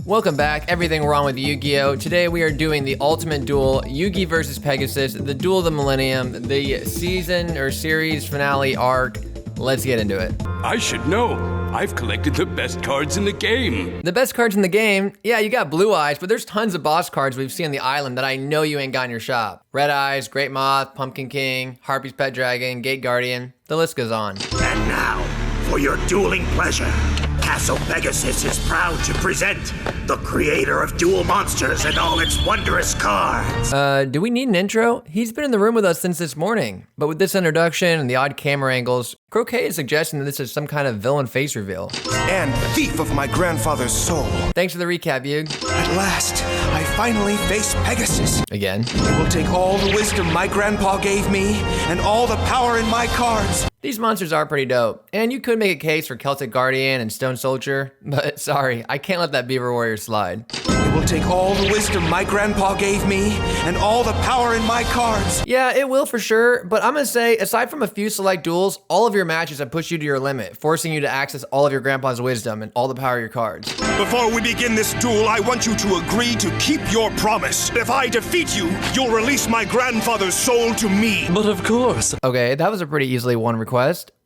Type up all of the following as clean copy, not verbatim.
Welcome back, Everything Wrong with Yu-Gi-Oh! Today we are doing the ultimate duel, Yugi versus Pegasus, the duel of the Millennium, the season or series finale arc. Let's get into it. I should know. I've collected the best cards in the game. The best cards in the game? Yeah, you got Blue Eyes, but there's tons of boss cards we've seen on the island that I know you ain't got in your shop. Red Eyes, Great Moth, Pumpkin King, Harpy's Pet Dragon, Gate Guardian, the list goes on. And now, for your dueling pleasure, Castle Pegasus is proud to present the creator of Duel Monsters and all its wondrous cards. Do we need an intro? He's been in the room with us since this morning. But with this introduction and the odd camera angles, Croquet is suggesting that this is some kind of villain face reveal. And thief of my grandfather's soul. Thanks for the recap, Yug. At last, I finally face Pegasus. Again. It will take all the wisdom my grandpa gave me and all the power in my cards. These monsters are pretty dope, and you could make a case for Celtic Guardian and Stone Soldier, but sorry, I can't let that Beaver Warrior slide. It will take all the wisdom my grandpa gave me and all the power in my cards. Yeah, it will for sure, but I'm gonna say, aside from a few select duels, all of your matches have pushed you to your limit, forcing you to access all of your grandpa's wisdom and all the power of your cards. Before we begin this duel, I want you to agree to keep your promise. If I defeat you, you'll release my grandfather's soul to me. But of course. Okay, that was a pretty easily won request.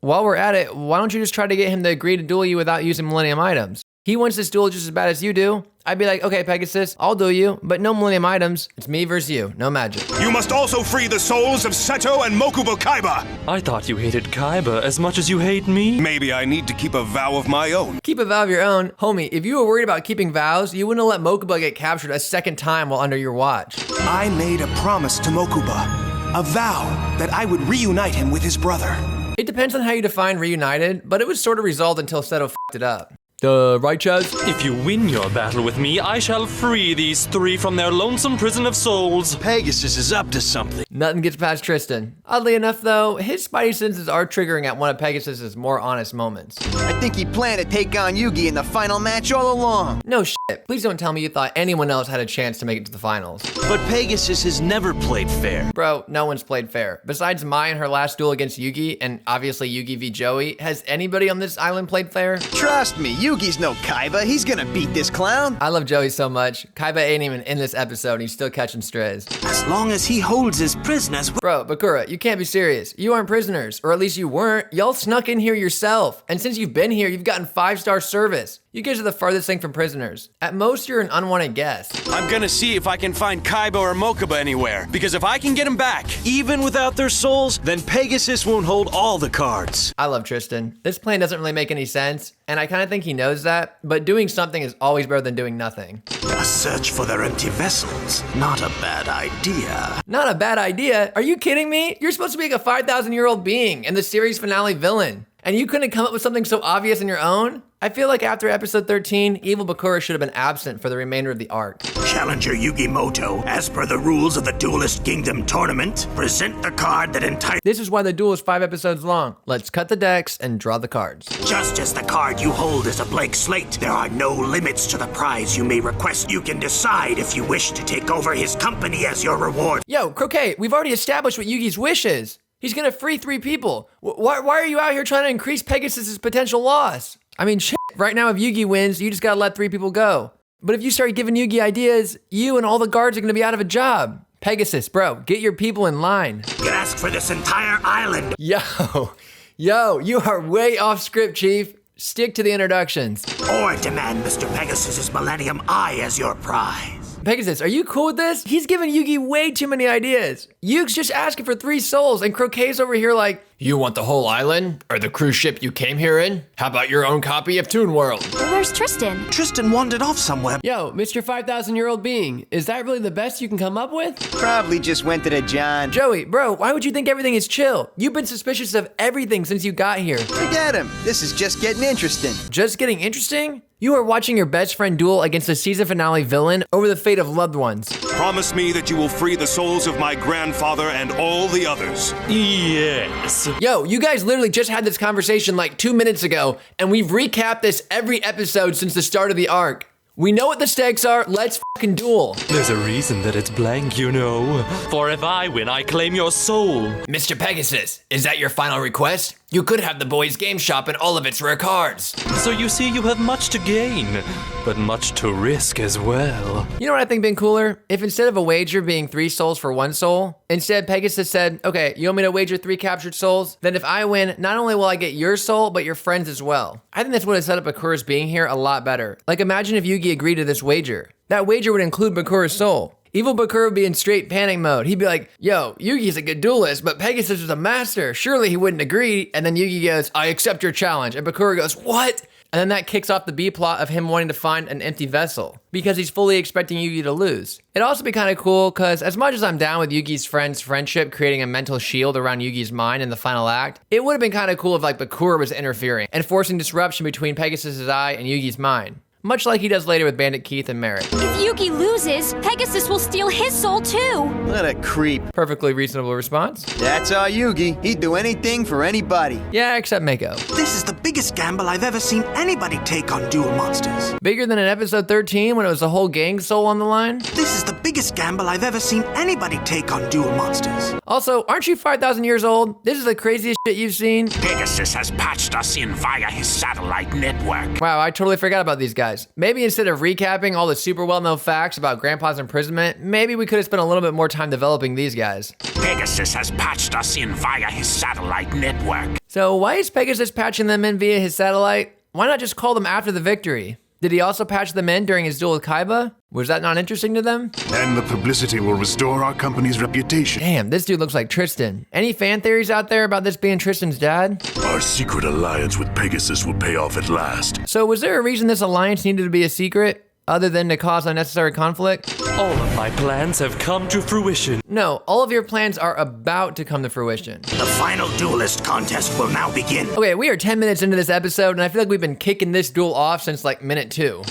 While we're at it, why don't you just try to get him to agree to duel you without using Millennium items? He wants this duel just as bad as you do. I'd be like, okay, Pegasus, I'll duel you, but no Millennium items. It's me versus you, no magic. You must also free the souls of Seto and Mokuba Kaiba. I thought you hated Kaiba as much as you hate me. Maybe I need to keep a vow of my own. Keep a vow of your own? Homie, if you were worried about keeping vows, you wouldn't have let Mokuba get captured a second time while under your watch. I made a promise to Mokuba, a vow that I would reunite him with his brother. It depends on how you define reunited, but it was sort of resolved until Seto f***ed it up. Right, Chaz? If you win your battle with me, I shall free these three from their lonesome prison of souls. Pegasus is up to something. Nothing gets past Tristan. Oddly enough, though, his spidey senses are triggering at one of Pegasus's more honest moments. I think he planned to take on Yugi in the final match all along. No shit. Please don't tell me you thought anyone else had a chance to make it to the finals. But Pegasus has never played fair. Bro, no one's played fair. Besides Mai in her last duel against Yugi, and obviously Yugi v Joey, has anybody on this island played fair? Trust me, Yugi's no Kaiba. He's gonna beat this clown. I love Joey so much. Kaiba ain't even in this episode and he's still catching strays. As long as he holds his prisoners. Bro, Bakura, you can't be serious. You aren't prisoners, or at least you weren't. Y'all snuck in here yourself. And since you've been here, you've gotten 5-star service. You guys are the farthest thing from prisoners. At most, you're an unwanted guest. I'm gonna see if I can find Kaiba or Mokuba anywhere. Because if I can get them back, even without their souls, then Pegasus won't hold all the cards. I love Tristan. This plan doesn't really make any sense, and I kind of think he knows that, but doing something is always better than doing nothing. A search for their empty vessels. Not a bad idea. Not a bad idea? Are you kidding me? You're supposed to be like a 5,000-year-old being and the series finale villain, and you couldn't come up with something so obvious on your own? I feel like after episode 13, Evil Bakura should have been absent for the remainder of the arc. Challenger Yugimoto, as per the rules of the Duelist Kingdom tournament, present the card that entitles. This is why the duel is 5 episodes long. Let's cut the decks and draw the cards. Just as the card you hold is a blank slate, there are no limits to the prize you may request. You can decide if you wish to take over his company as your reward. Yo, Croquet, we've already established what Yugi's wish is. He's gonna free 3 people. Why are you out here trying to increase Pegasus's potential loss? I mean, shit, right now if Yugi wins, you just gotta let 3 people go. But if you start giving Yugi ideas, you and all the guards are gonna be out of a job. Pegasus, bro, get your people in line. You can ask for this entire island. Yo, you are way off script, Chief. Stick to the introductions. Or demand Mr. Pegasus's Millennium Eye as your prize. Pegasus, are you cool with this? He's giving Yugi way too many ideas. Yugi's just asking for 3 souls, and Croquet's over here like, you want the whole island? Or the cruise ship you came here in? How about your own copy of Toon World? Where's Tristan? Tristan wandered off somewhere. Yo, Mr. 5,000-year-old being, is that really the best you can come up with? Probably just went to the John. Joey, bro, why would you think everything is chill? You've been suspicious of everything since you got here. Forget him. This is just getting interesting. Just getting interesting? You are watching your best friend duel against the season finale villain over the fate of loved ones. Promise me that you will free the souls of my grandfather and all the others. Yes. Yo, you guys literally just had this conversation like 2 minutes ago, and we've recapped this every episode since the start of the arc. We know what the stakes are, let's fucking duel. There's a reason that it's blank, you know. For if I win, I claim your soul. Mr. Pegasus, is that your final request? You could have the boys' game shop and all of its rare cards. So you see, you have much to gain, but much to risk as well. You know what I think been cooler? If instead of a wager being 3 souls for 1 soul, instead Pegasus said, okay, you want me to wager 3 captured souls? Then if I win, not only will I get your soul, but your friends as well. I think this would have set up Bakura's being here a lot better. Like imagine if Yugi agreed to this wager. That wager would include Bakura's soul. Evil Bakura would be in straight panic mode. He'd be like, yo, Yugi's a good duelist, but Pegasus is a master. Surely he wouldn't agree. And then Yugi goes, I accept your challenge. And Bakura goes, what? And then that kicks off the B plot of him wanting to find an empty vessel because he's fully expecting Yugi to lose. It'd also be kind of cool because as much as I'm down with Yugi's friend's friendship creating a mental shield around Yugi's mind in the final act, it would have been kind of cool if like Bakura was interfering and forcing disruption between Pegasus's eye and Yugi's mind. Much like he does later with Bandit Keith and Merit. If Yugi loses, Pegasus will steal his soul too. What a creep. Perfectly reasonable response. That's our Yugi. He'd do anything for anybody. Yeah, except Mako. This is the biggest gamble I've ever seen anybody take on Duel Monsters. Bigger than in episode 13 when it was the whole gang's soul on the line? This is the biggest gamble I've ever seen anybody take on Duel Monsters. Also, aren't you 5,000 years old? This is the craziest shit you've seen. Pegasus has patched us in via his satellite network. Wow, I totally forgot about these guys. Maybe instead of recapping all the super well-known facts about Grandpa's imprisonment, maybe we could have spent a little bit more time developing these guys. Pegasus has patched us in via his satellite network. So why is Pegasus patching them in via his satellite? Why not just call them after the victory? Did he also patch them in during his duel with Kaiba? Was that not interesting to them? And the publicity will restore our company's reputation. Damn, this dude looks like Tristan. Any fan theories out there about this being Tristan's dad? Our secret alliance with Pegasus will pay off at last. So was there a reason this alliance needed to be a secret? Other than to cause unnecessary conflict? All of my plans have come to fruition. No, all of your plans are about to come to fruition. The final duelist contest will now begin. Okay, we are 10 minutes into this episode, and I feel like we've been kicking this duel off since like minute 2.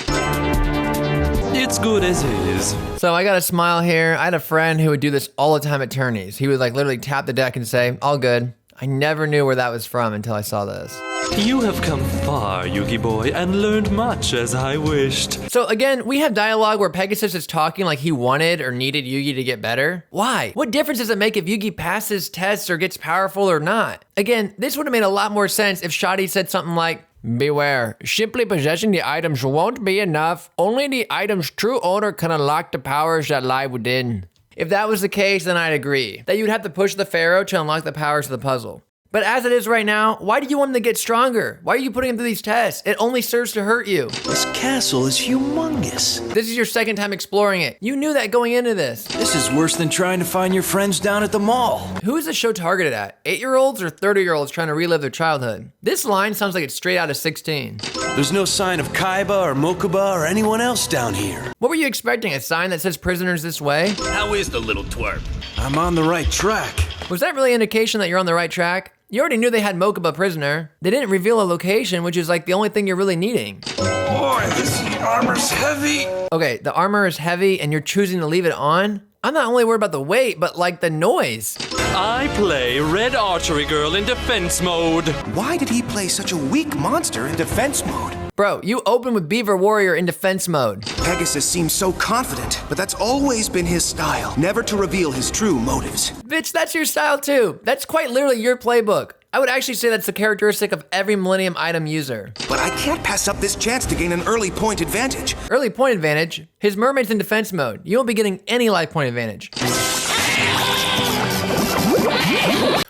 It's good as is. So I got a smile here. I had a friend who would do this all the time at tourneys. He would like literally tap the deck and say, all good. I never knew where that was from until I saw this. You have come far, Yugi boy, and learned much as I wished. So again, we have dialogue where Pegasus is talking like he wanted or needed Yugi to get better. Why? What difference does it make if Yugi passes tests or gets powerful or not? Again, this would have made a lot more sense if Shadi said something like, beware, simply possessing the items won't be enough. Only the item's true owner can unlock the powers that lie within. If that was the case, then I'd agree that you'd have to push the Pharaoh to unlock the powers of the puzzle. But as it is right now, why do you want him to get stronger? Why are you putting him through these tests? It only serves to hurt you. This castle is humongous. This is your second time exploring it. You knew that going into this. This is worse than trying to find your friends down at the mall. Who is this show targeted at? 8-year-olds or 30-year-olds trying to relive their childhood? This line sounds like it's straight out of 16. There's no sign of Kaiba or Mokuba or anyone else down here. What were you expecting? A sign that says prisoners this way? How is the little twerp? I'm on the right track. Was that really an indication that you're on the right track? You already knew they had Mokuba prisoner. They didn't reveal a location, which is like the only thing you're really needing. Boy, this armor's heavy. Okay, the armor is heavy and you're choosing to leave it on? I'm not only worried about the weight, but like the noise. I play Red Archery Girl in defense mode. Why did he play such a weak monster in defense mode? Bro, you open with Beaver Warrior in defense mode. Pegasus seems so confident, but that's always been his style, never to reveal his true motives. Bitch, that's your style too. That's quite literally your playbook. I would actually say that's the characteristic of every Millennium item user. But I can't pass up this chance to gain an early point advantage. Early point advantage? His mermaid's in defense mode. You won't be getting any life point advantage.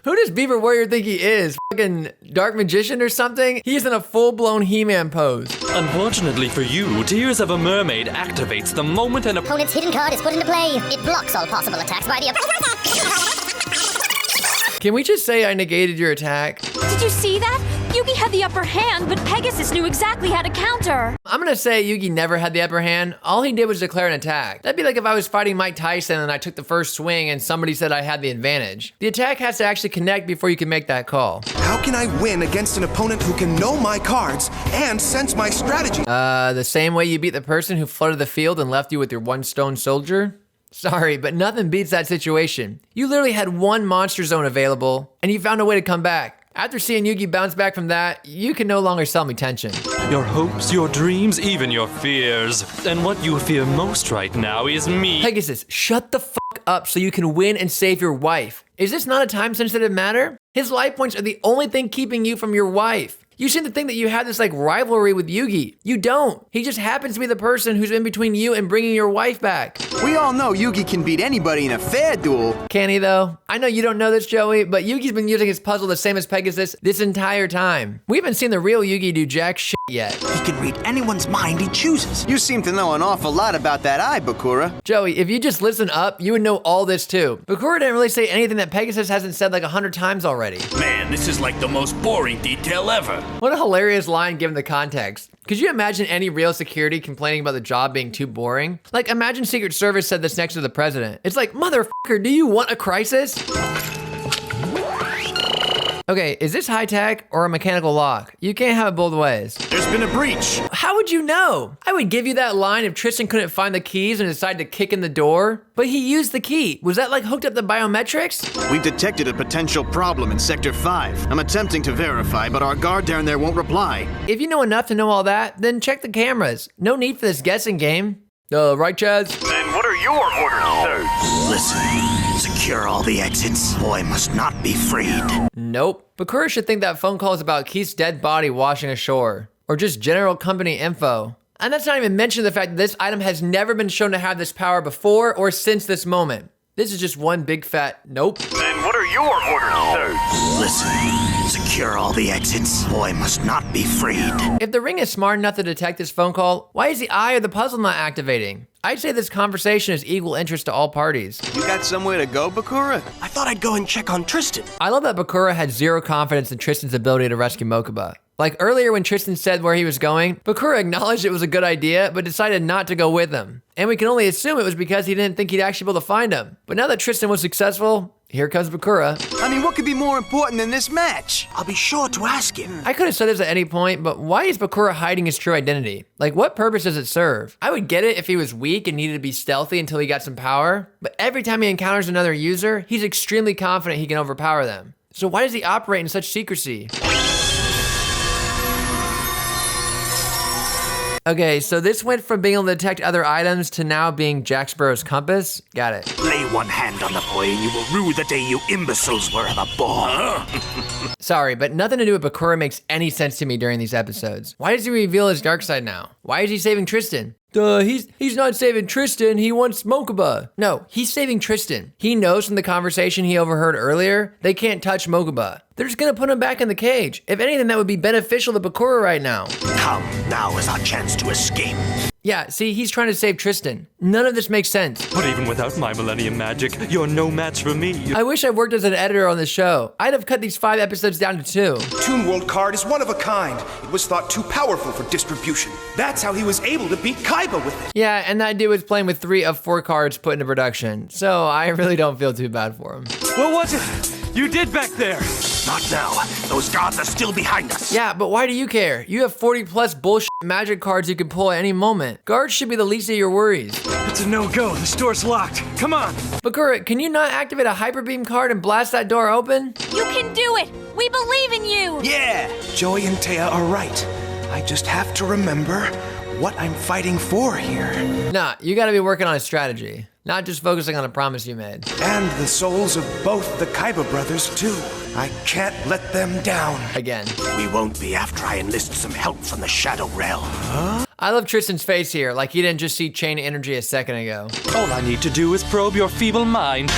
Who does Beaver Warrior think he is? Fucking Dark Magician or something? He's in a full-blown He-Man pose. Unfortunately for you, Tears of a Mermaid activates the moment an opponent's hidden card is put into play. It blocks all possible attacks by the Can we just say I negated your attack? Did you see that? Yugi had the upper hand, but Pegasus knew exactly how to counter. I'm gonna say Yugi never had the upper hand. All he did was declare an attack. That'd be like if I was fighting Mike Tyson and I took the first swing and somebody said I had the advantage. The attack has to actually connect before you can make that call. How can I win against an opponent who can know my cards and sense my strategy? The same way you beat the person who flooded the field and left you with your one stone soldier? Sorry, but nothing beats that situation. You literally had one monster zone available, and you found a way to come back. After seeing Yugi bounce back from that, you can no longer sell me tension. Your hopes, your dreams, even your fears. And what you fear most right now is me. Pegasus, shut the fuck up so you can win and save your wife. Is this not a time-sensitive matter? His life points are the only thing keeping you from your wife. You seem to think that you have this like rivalry with Yugi. You don't. He just happens to be the person who's in between you and bringing your wife back. We all know Yugi can beat anybody in a fair duel. Can he though? I know you don't know this, Joey, but Yugi's been using his puzzle the same as Pegasus this entire time. We haven't seen the real Yugi do jack shit yet. He can read anyone's mind he chooses. You seem to know an awful lot about that eye, Bakura. Joey, if you just listen up, you would know all this too. Bakura didn't really say anything that Pegasus hasn't said like 100 times already. Man, this is like the most boring detail ever. What a hilarious line given the context. Could you imagine any real security complaining about the job being too boring? Like, imagine Secret Service said this next to the president. It's like, motherfucker, do you want a crisis? Okay, is this high tech or a mechanical lock? You can't have it both ways. There's been a breach. How would you know? I would give you that line if Tristan couldn't find the keys and decided to kick in the door. But he used the key. Was that like hooked up to biometrics? We've detected a potential problem in Sector 5. I'm attempting to verify, but our guard down there won't reply. If you know enough to know all that, then check the cameras. No need for this guessing game. Right, Chaz? Then what are your orders, sir? Listen, secure all the exits. Boy must not be freed. Nope. Bakura should think that phone call is about Keith's dead body washing ashore. Or just general company info. And that's not even mentioning the fact that this item has never been shown to have this power before or since this moment. This is just one big fat nope. Then what are your orders, sir? Listen, secure all the exits. Boy must not be freed. If the ring is smart enough to detect this phone call, why is the eye of the puzzle not activating? I'd say this conversation is equal interest to all parties. You got somewhere to go, Bakura? I thought I'd go and check on Tristan. I love that Bakura had zero confidence in Tristan's ability to rescue Mokuba. Like earlier when Tristan said where he was going, Bakura acknowledged it was a good idea, but decided not to go with him. And we can only assume it was because he didn't think he'd actually be able to find him. But now that Tristan was successful, here comes Bakura. I mean, what could be more important than this match? I'll be sure to ask him. I could have said this at any point, but why is Bakura hiding his true identity? Like, what purpose does it serve? I would get it if he was weak and needed to be stealthy until he got some power, but every time he encounters another user, he's extremely confident he can overpower them. So why does he operate in such secrecy? Okay, so this went from being able to detect other items to now being Jack Sparrow's compass. Got it. Lay one hand on the boy and you will rue the day you imbeciles were the ball. Sorry, but nothing to do with Bakura makes any sense to me during these episodes. Why does he reveal his dark side now? Why is he saving Tristan? He's not saving Tristan, he wants Mokuba. No, he's saving Tristan. He knows from the conversation he overheard earlier, they can't touch Mokuba. They're just gonna put him back in the cage. If anything, that would be beneficial to Bakura right now. Come, now is our chance to escape. Yeah, see, he's trying to save Tristan. None of this makes sense. But even without my Millennium magic, you're no match for me. I wish I worked as an editor on this show. I'd have cut these 5 episodes down to 2. Toon World card is one of a kind. It was thought too powerful for distribution. That's how he was able to beat Kaiba with it. Yeah, and that dude was playing with 3 of 4 cards put into production, so I really don't feel too bad for him. What was it you did back there? Not now. Those gods are still behind us. Yeah, but why do you care? You have 40 plus bullshit magic cards you can pull at any moment. Guards should be the least of your worries. It's a no-go. The store's locked. Come on. Bakura, can you not activate a Hyper Beam card and blast that door open? You can do it! We believe in you! Yeah! Joey and Taya are right. I just have to remember what I'm fighting for here. Nah, you gotta be working on a strategy. Not just focusing on a promise you made. And the souls of both the Kaiba brothers, too. I can't let them down. Again. We won't be after I enlist some help from the Shadow Realm. Huh? I love Tristan's face here, like he didn't just see chain energy a second ago. All I need to do is probe your feeble mind.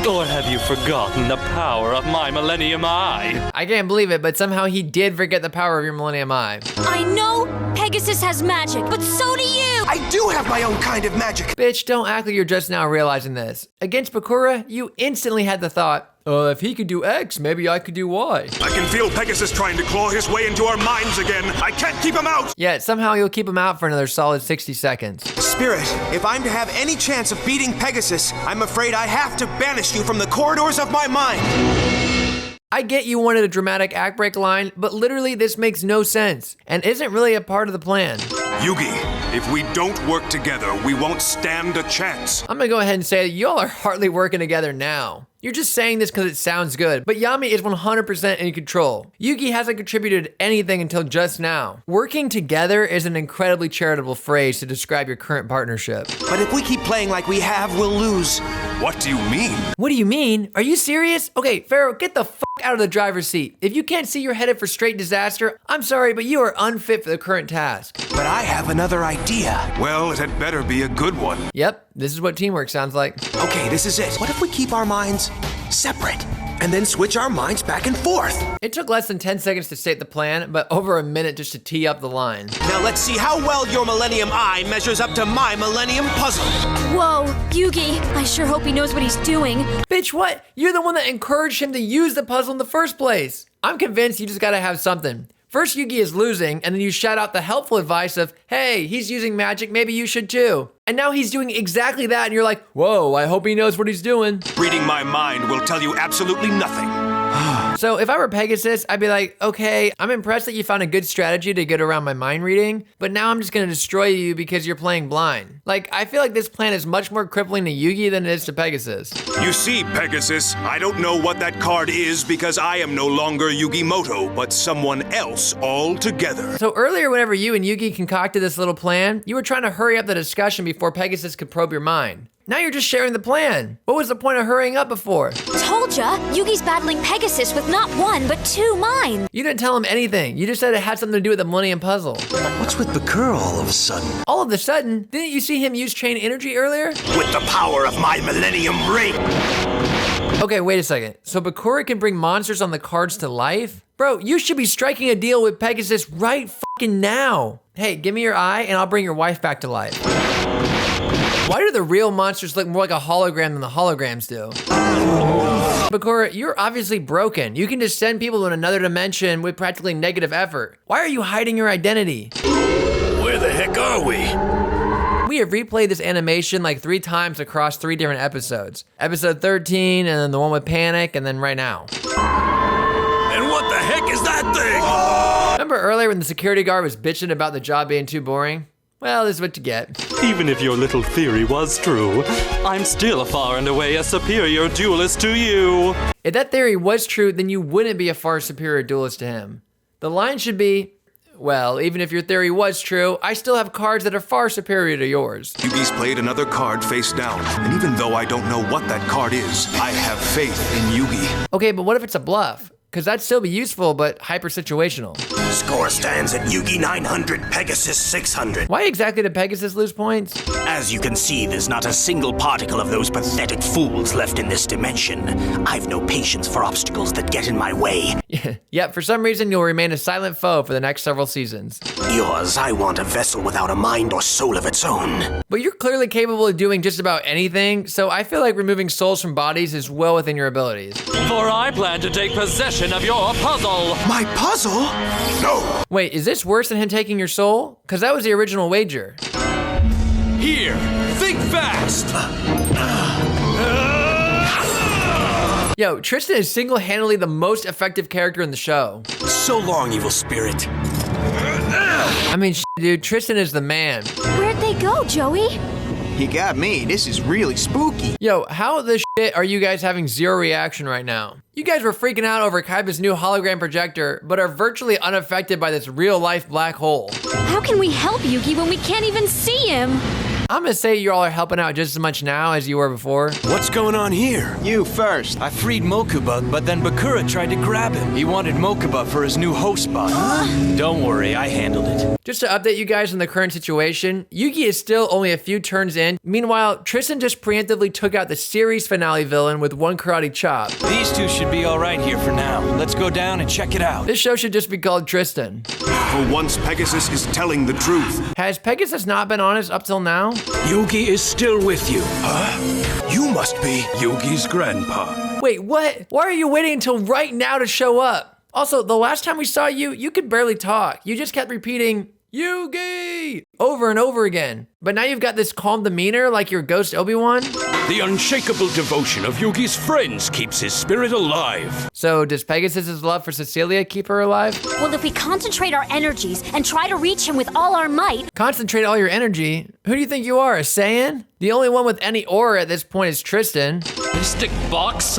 Or have you forgotten the power of my Millennium Eye? I can't believe it, but somehow he did forget the power of your Millennium Eye. I know Pegasus has magic, but so do you! I do have my own kind of magic! Bitch, don't act like you're just now realizing this. Against Bakura, you instantly had the thought, if he could do X, maybe I could do Y. I can feel Pegasus trying to claw his way into our minds again. I can't keep him out! Yeah, somehow you'll keep him out for another solid 60 seconds. Spirit, if I'm to have any chance of beating Pegasus, I'm afraid I have to banish you from the corridors of my mind. I get you wanted a dramatic act break line, but literally this makes no sense and isn't really a part of the plan. Yugi, if we don't work together, we won't stand a chance. I'm gonna go ahead and say that y'all are hardly working together now. You're just saying this because it sounds good, but Yami is 100% in control. Yugi hasn't contributed anything until just now. Working together is an incredibly charitable phrase to describe your current partnership. But if we keep playing like we have, we'll lose. What do you mean? What do you mean? Are you serious? Okay, Pharaoh, get the f out of the driver's seat. If you can't see you're headed for straight disaster, I'm sorry, but you are unfit for the current task. But I have another idea. Well, it had better be a good one. Yep, this is what teamwork sounds like. Okay, this is it. What if we keep our minds separate and then switch our minds back and forth? It took less than 10 seconds to state the plan, but over a minute just to tee up the line. Now let's see how well your Millennium Eye measures up to my Millennium Puzzle. Whoa, Yugi, I sure hope he knows what he's doing. Bitch, what? You're the one that encouraged him to use the puzzle in the first place. I'm convinced you just gotta have something. First, Yugi is losing, and then you shout out the helpful advice of, hey, he's using magic, maybe you should too. And now he's doing exactly that, and you're like, whoa, I hope he knows what he's doing. Reading my mind will tell you absolutely nothing. So if I were Pegasus, I'd be like, okay, I'm impressed that you found a good strategy to get around my mind reading, but now I'm just gonna destroy you because you're playing blind. Like, I feel like this plan is much more crippling to Yugi than it is to Pegasus. You see, Pegasus, I don't know what that card is because I am no longer Yugimoto, but someone else altogether. So earlier, whenever you and Yugi concocted this little plan, you were trying to hurry up the discussion before Pegasus could probe your mind. Now you're just sharing the plan. What was the point of hurrying up before? Told ya, Yugi's battling Pegasus with not one, but two minds. You didn't tell him anything. You just said it had something to do with the Millennium Puzzle. What's with Bakura all of a sudden? All of a sudden, didn't you see him use chain energy earlier? With the power of my Millennium Ring. Okay, wait a second. So Bakura can bring monsters on the cards to life? Bro, you should be striking a deal with Pegasus right fucking now. Hey, give me your eye and I'll bring your wife back to life. Why do the real monsters look more like a hologram than the holograms do? Bakura, you're obviously broken. You can just send people to another dimension with practically negative effort. Why are you hiding your identity? Where the heck are we? We have replayed this animation like 3 times across 3 different episodes. Episode 13, and then the one with Panic, and then right now. And what the heck is that thing? Remember earlier when the security guard was bitching about the job being too boring? Well, this is what you get. Even if your little theory was true, I'm still far and away a superior duelist to you. If that theory was true, then you wouldn't be a far superior duelist to him. The line should be, well, even if your theory was true, I still have cards that are far superior to yours. Yugi's played another card face down, and even though I don't know what that card is, I have faith in Yugi. Okay, but what if it's a bluff? Because that'd still be useful, but hyper-situational. Score stands at Yugi 900, Pegasus 600. Why exactly did Pegasus lose points? As you can see, there's not a single particle of those pathetic fools left in this dimension. I've no patience for obstacles that get in my way. Yep, for some reason you'll remain a silent foe for the next several seasons. Yours, I want a vessel without a mind or soul of its own. But you're clearly capable of doing just about anything, so I feel like removing souls from bodies is well within your abilities. For I plan to take possession of your puzzle. My puzzle? No! Wait, is this worse than him taking your soul? Because that was the original wager. Here, think fast! Yo, Tristan is single-handedly the most effective character in the show. So long, evil spirit. I mean, dude, Tristan is the man. Where'd they go, Joey? You got me. This is really spooky. Yo, how the shit are you guys having zero reaction right now? You guys were freaking out over Kaiba's new hologram projector, but are virtually unaffected by this real-life black hole. How can we help Yugi when we can't even see him? I'm gonna say you all are helping out just as much now as you were before. What's going on here? You first. I freed Mokuba, but then Bakura tried to grab him. He wanted Mokuba for his new host bot. Don't worry, I handled it. Just to update you guys on the current situation, Yugi is still only a few turns in. Meanwhile, Tristan just preemptively took out the series finale villain with one karate chop. These two should be all right here for now. Let's go down and check it out. This show should just be called Tristan. For once, Pegasus is telling the truth. Has Pegasus not been honest up till now? Yugi is still with you. Huh? You must be Yugi's grandpa. Wait, what? Why are you waiting until right now to show up? Also, the last time we saw you, you could barely talk. You just kept repeating, Yugi! Over and over again. But now you've got this calm demeanor like your ghost Obi-Wan? The unshakable devotion of Yugi's friends keeps his spirit alive. So does Pegasus's love for Cecilia keep her alive? Well, if we concentrate our energies and try to reach him with all our might... Concentrate all your energy? Who do you think you are, a Saiyan? The only one with any aura at this point is Tristan. Mystic box?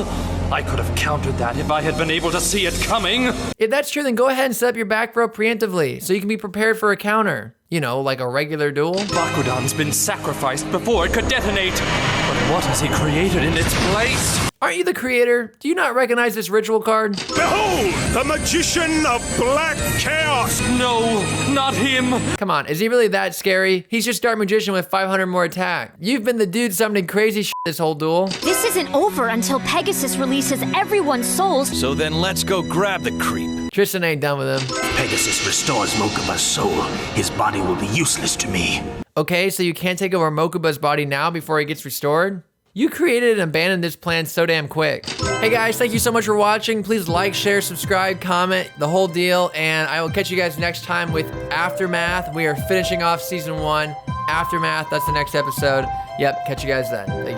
I could have countered that if I had been able to see it coming. If that's true, then go ahead and set up your back row preemptively so you can be prepared for a counter. You know, like a regular duel. Bakudan's been sacrificed before it could detonate. But what has he created in its place? Aren't you the creator? Do you not recognize this ritual card? Behold, the magician of black chaos! No, not him! Come on, is he really that scary? He's just Dark Magician with 500 more attack. You've been the dude summoning crazy shit this whole duel. This isn't over until Pegasus releases everyone's souls. So then let's go grab the creep. Tristan ain't done with him. Pegasus restores Mokuba's soul. His body will be useless to me. Okay, so you can't take over Mokuba's body now before he gets restored? You created and abandoned this plan so damn quick. Hey guys, thank you so much for watching. Please like, share, subscribe, comment, the whole deal, and I will catch you guys next time with Aftermath. We are finishing off season 1. Aftermath, that's the next episode. Yep, catch you guys then. Thank you.